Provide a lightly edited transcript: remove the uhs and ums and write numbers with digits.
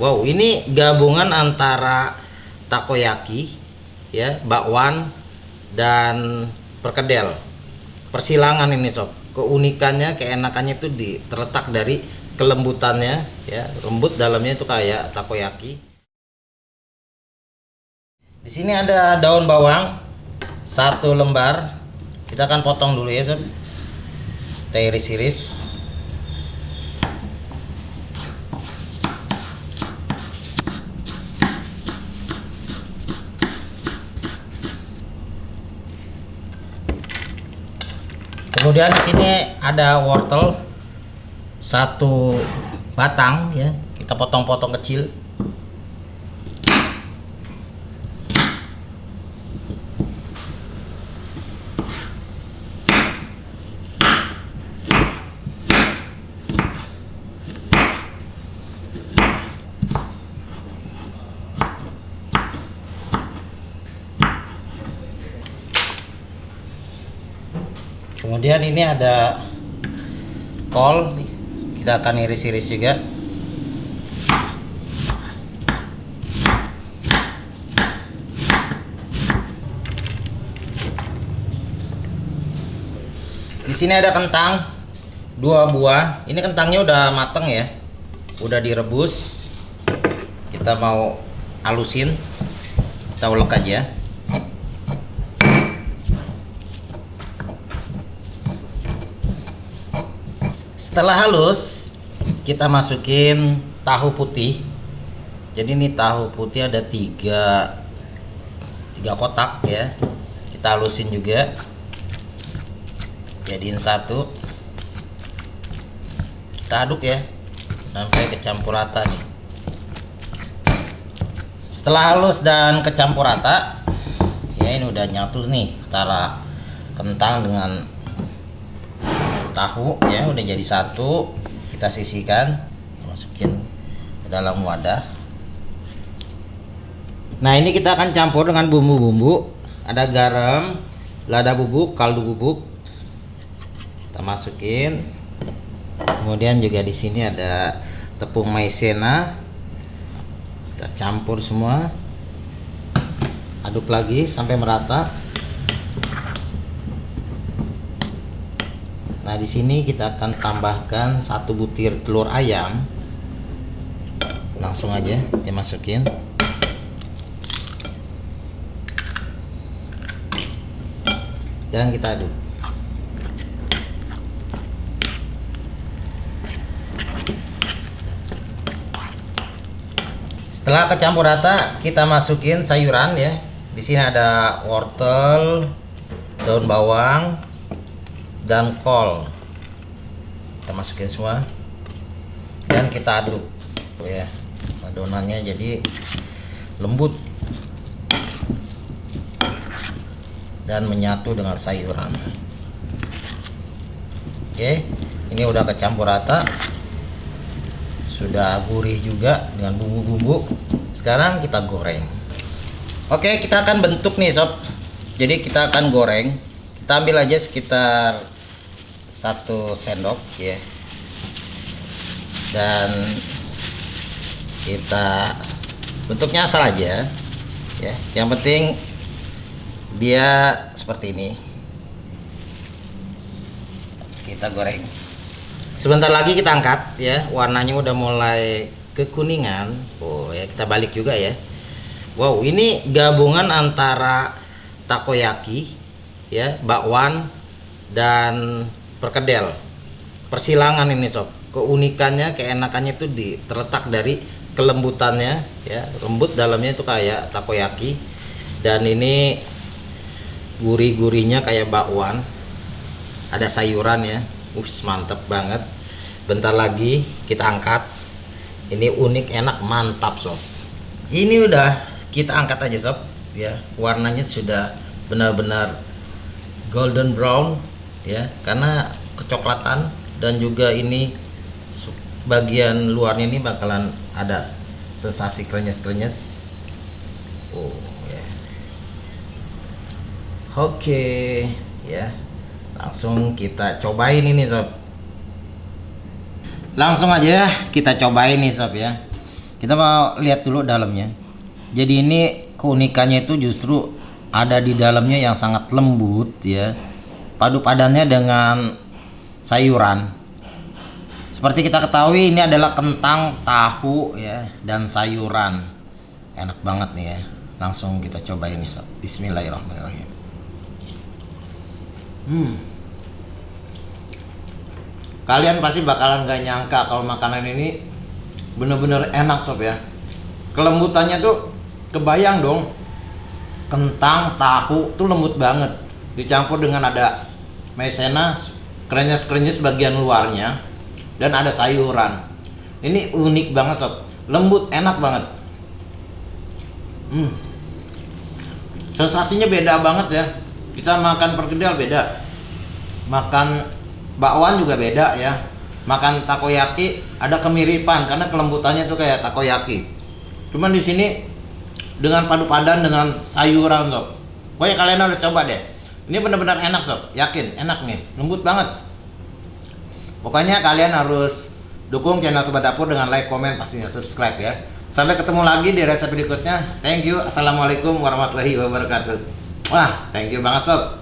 Wow, ini gabungan antara takoyaki, ya, bakwan dan perkedel. Persilangan ini sob. Keunikannya, keenakannya itu terletak dari kelembutannya, ya, lembut dalamnya itu kayak takoyaki. Di sini ada daun bawang 1 lembar. Kita akan potong dulu ya sob. Kita iris-iris. Kemudian di sini ada wortel 1 batang ya, kita potong-potong kecil. Kemudian ini ada kol, kita akan iris-iris juga. Di sini ada kentang 2 buah. Ini kentangnya udah mateng ya, udah direbus. Kita mau halusin, kita ulek aja. Setelah halus, kita masukin tahu putih. Jadi ini tahu putih ada 3 kotak ya. Kita halusin juga, jadiin 1. Kita aduk ya sampai kecampur rata nih. Setelah halus dan kecampur rata, ya ini udah nyatu nih antara kentang dengan tahu ya, udah jadi 1. Kita sisihkan, masukin ke dalam wadah. Nah, ini kita akan campur dengan bumbu-bumbu. Ada garam, lada bubuk, kaldu bubuk. Kita masukin. Kemudian juga di sini ada tepung maizena. Kita campur semua. Aduk lagi sampai merata. Nah, di sini kita akan tambahkan 1 butir telur ayam. Langsung aja dimasukin. Dan kita aduk. Setelah kecampur rata, kita masukin sayuran ya. Di sini ada wortel, daun bawang, dan kol. Kita masukin semua dan kita aduk tuh ya, adonannya jadi lembut dan menyatu dengan sayuran. Oke, ini udah kecampur rata, sudah gurih juga dengan bumbu-bumbu. Sekarang kita goreng. Oke, kita akan bentuk nih sob. Jadi kita akan goreng. Kita ambil aja sekitar 1 sendok ya, dan kita bentuknya asal aja ya, yang penting dia seperti ini. Kita goreng sebentar lagi, kita angkat ya, warnanya udah mulai kekuningan. Oh ya, kita balik juga ya. Wow, ini gabungan antara takoyaki ya, bakwan dan perkedel. Persilangan ini sob. Keunikannya, keenakannya itu terletak dari kelembutannya ya, lembut dalamnya itu kayak takoyaki, dan ini gurih-gurihnya kayak bakwan. Ada sayuran ya. Mantep banget. Bentar lagi kita angkat. Ini unik, enak, mantap sob. Ini udah kita angkat aja sob ya. Warnanya sudah benar-benar golden brown ya, karena kecoklatan, dan juga ini bagian luarnya ini bakalan ada sensasi krenyes-krenyes. Oh ya. Oke ya, langsung kita cobain ini sob. Langsung aja kita cobain nih sob ya. Kita mau lihat dulu dalamnya. Jadi ini keunikannya itu justru ada di dalamnya yang sangat lembut ya. Padu padannya dengan sayuran. Seperti kita ketahui ini adalah kentang, tahu ya, dan sayuran. Enak banget nih ya. Langsung kita cobain nih sob. Bismillahirrahmanirrahim. Kalian pasti bakalan gak nyangka kalau makanan ini bener-bener enak sob ya. Kelembutannya tuh kebayang dong. Kentang, tahu tuh lembut banget. Dicampur dengan ada maizena, krenyes-krenyes bagian luarnya, dan ada sayuran. Ini unik banget sob. Lembut, enak banget. Sensasinya beda banget ya. Kita makan perkedel beda, makan bakwan juga beda ya, makan takoyaki ada kemiripan karena kelembutannya tuh kayak takoyaki. Cuman di sini dengan padu padan dengan sayuran sob. Pokoknya kalian harus coba deh. Ini benar-benar enak sob, yakin enak nih, lembut banget. Pokoknya kalian harus dukung channel Sobat Dapur dengan like, komen, pastinya subscribe ya. Sampai ketemu lagi di resep berikutnya. Thank you. Assalamualaikum warahmatullahi wabarakatuh. Wah, thank you banget sob.